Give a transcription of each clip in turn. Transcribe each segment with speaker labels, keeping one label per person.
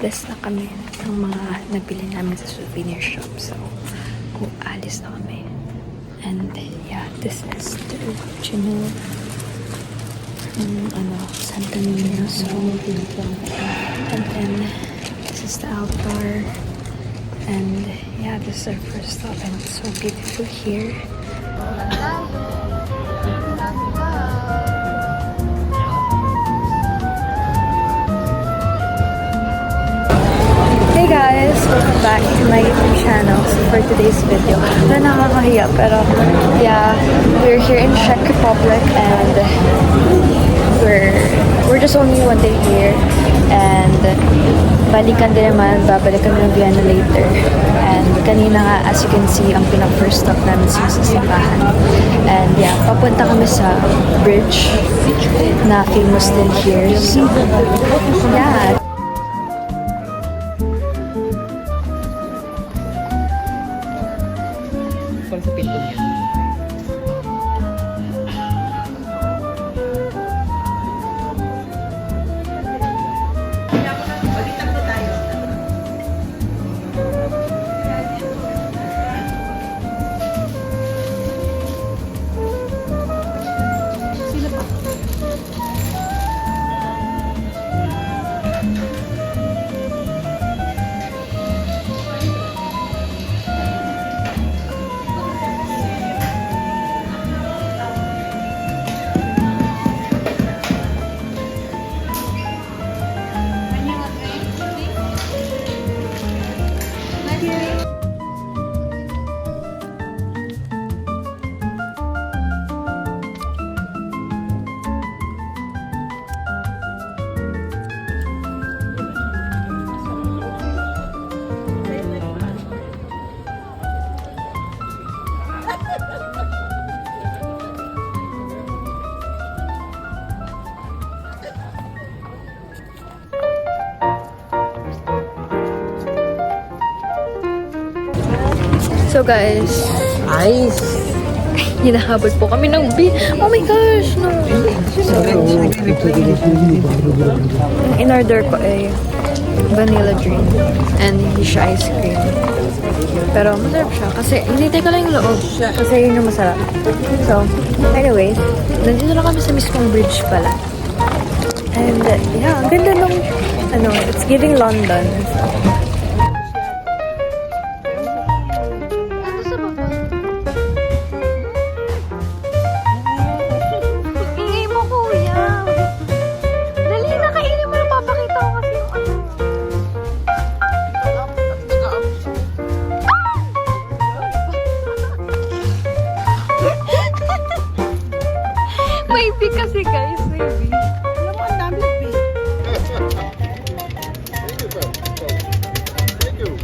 Speaker 1: less na kami ng mga nabili namin sa souvenir shop. So, alis na kami. And yeah, this is the original Santa Niña's room. And then this is the altar. And yeah, this is our first stop, and it's so beautiful here. Hey guys! Welcome back to my YouTube channel. So for today's video, nakakahiya, pero yeah, we're here in Czech Republic, and we're just only one day here, and balikan din naman, babalikan ng Vienna later. And kanina nga, as you can see, ang pinaka-first stop namin sa sasakahan. And yeah, papunta kami sa bridge na famous din here. So yeah.
Speaker 2: Sa pinto niya.
Speaker 1: So guys,
Speaker 2: Nice!
Speaker 1: hinahabol po kami ng oh my gosh, no. So, in order ko ay vanilla drink and hindi siya ice cream. Pero masarap siya kasi hinintay ko lang yung loob kasi yun yung masarap. So, anyways, nandito na kami sa mismong bridge pala. And yeah, ang ganda nung it's giving London. Maybe kasi guys, maybe.
Speaker 3: Alam mo, ang dami big.
Speaker 4: Thank you.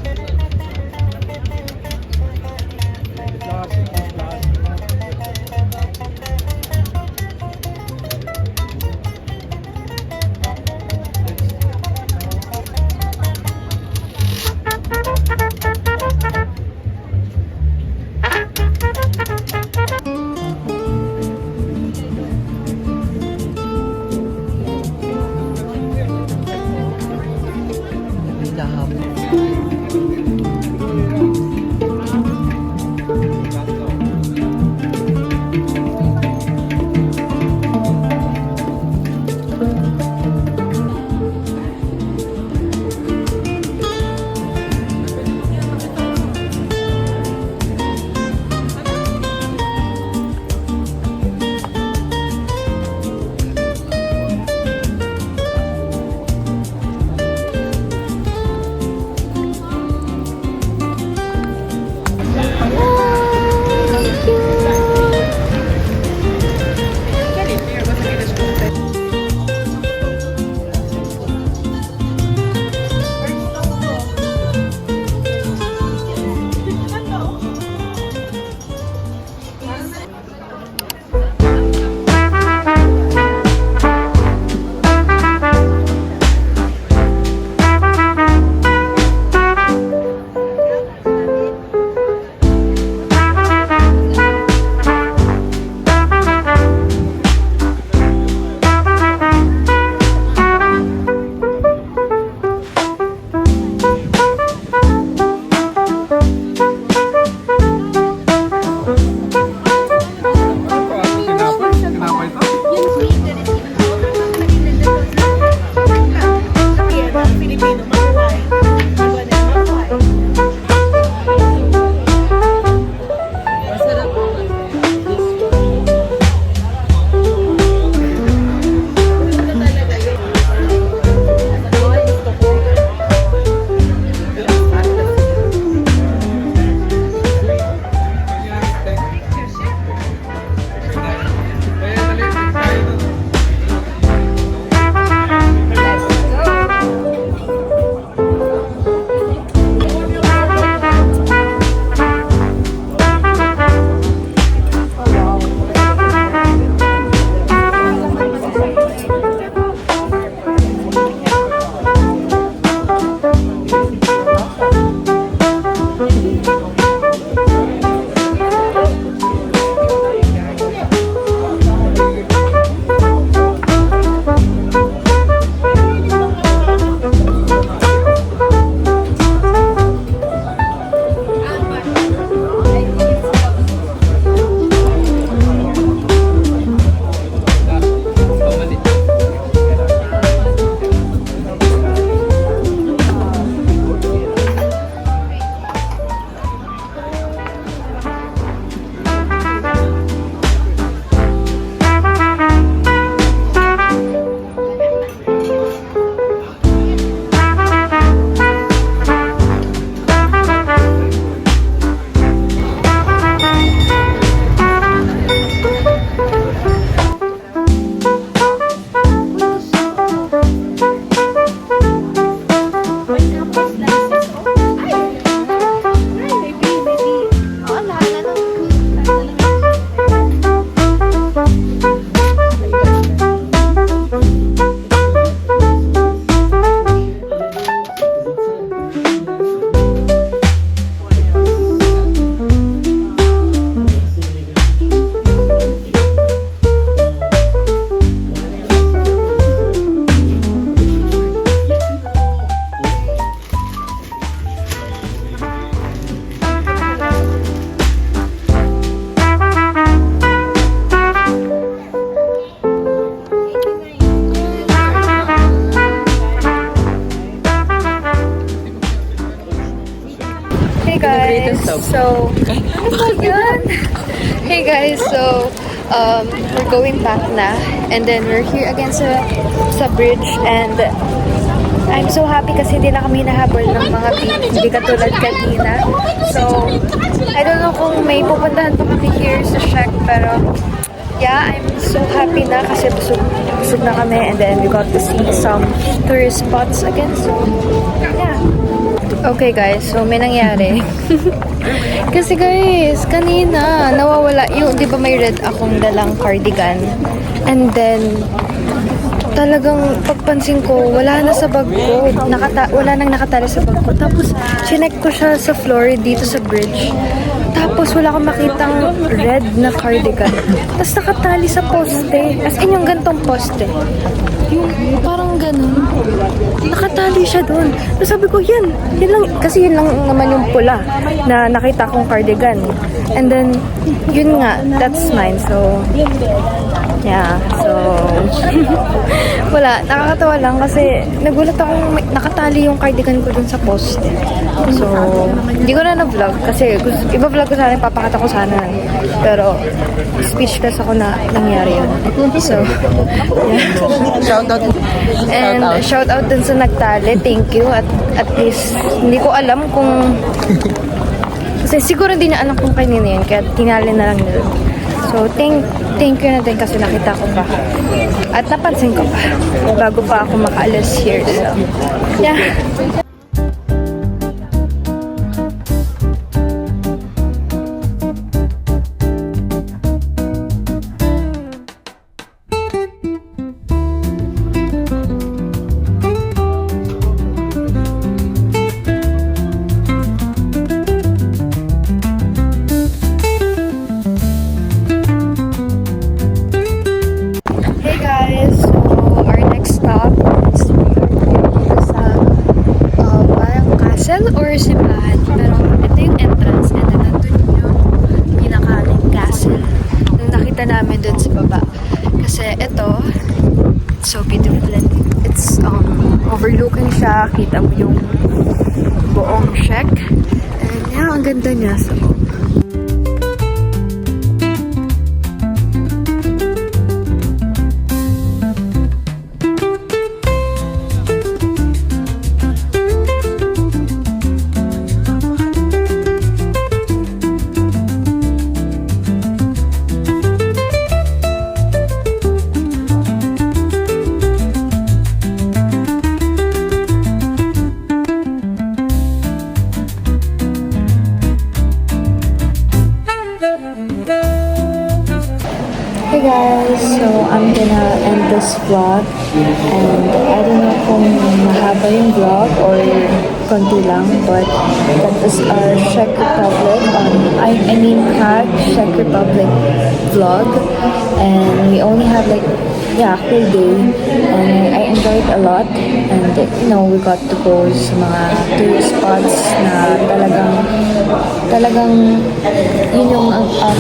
Speaker 1: So, yun. Hey guys, so we're going back na, and then we're here again sa bridge, and I'm so happy kasi hindi na kami nahabol ng mga beat, hindi katulad kanina. So, I don't know kung may pupuntahan pa kami here sa Shek, pero yeah, I'm so happy na kasi busog na kami, and then we got to see some tourist spots again. So, yeah. Okay guys, so may nangyari. Kasi guys, kanina nawawala yung, di ba may red akong dalang cardigan, and then talagang pagpansin ko, wala na sa bag ko. Wala nang nakatali sa bag ko. Tapos, chinek ko siya sa floor dito sa bridge. Tapos, wala akong makitang red na cardigan. Tapos, nakatali sa poste. As in, yung gantong poste. Yung parang ganun. Nakatali siya doon. Tapos, sabi ko, yan lang. Kasi yun lang naman yung pula na nakita kong cardigan. And then, yun nga, that's mine. So, yeah. So, wala. Nakakatawa lang kasi nagulat akong nakatali yung cardigan ko dun sa post. So, hindi ko na na-vlog kasi iba-vlog ko sana, papakita ko sana. Pero, speechless ako na nangyari yun. So, yeah.
Speaker 2: Shout out.
Speaker 1: And shout out dun sa nagtali. Thank you. At least, hindi ko alam kung kasi siguro hindi na alam kung kanina yun, kaya tinali na lang nila. So, thank you na din kasi nakita ko pa. At napansin ko pa bago pa ako makaalis here. So, yeah. Hey guys, so our next stop is sa parang castle or simbahan, pero ito yung entrance, and then nandun yung pinakaling castle nung nakita namin dun sa baba. Kasi ito, it's so beautiful, and it's overlooking siya, kita mo yung buong Shek, and yeah, ang ganda niya. So, hey guys, so I'm gonna end this vlog, and I don't know kung mahaba yung vlog or konti lang, but that is our Czech Republic, I mean Prague Czech Republic vlog, and we only have like, yeah, whole day, and I enjoyed a lot, and you know, we got to go sa mga tourist spots na talagang yun yung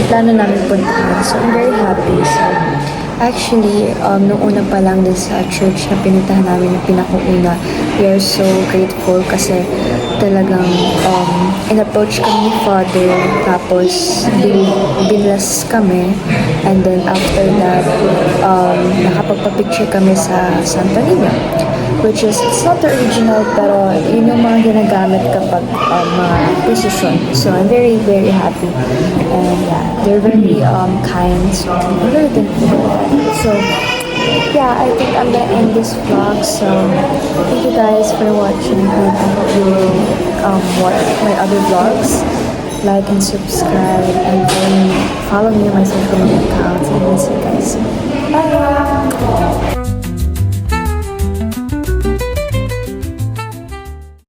Speaker 1: plano namin puntahan. So, I'm very happy. So, actually, nung una pa lang din sa church na pinuntahan namin yung pinakauna, we are so grateful kasi talagang in-approach kami ni Father, tapos binless kami, and then after that, nakapagpa-picture kami sa Santa Nina, which is, it's not the original, pero yun yung mga ginagamit kapag mga precision. So, I'm very, very happy. And yeah, they're very kind. So, I'm very thankful. So, yeah, I think I'm gonna end this vlog. So, thank you guys for watching. I hope you will watch my other vlogs. Like and subscribe, and then follow me on my social media accounts. I miss you guys. Bye!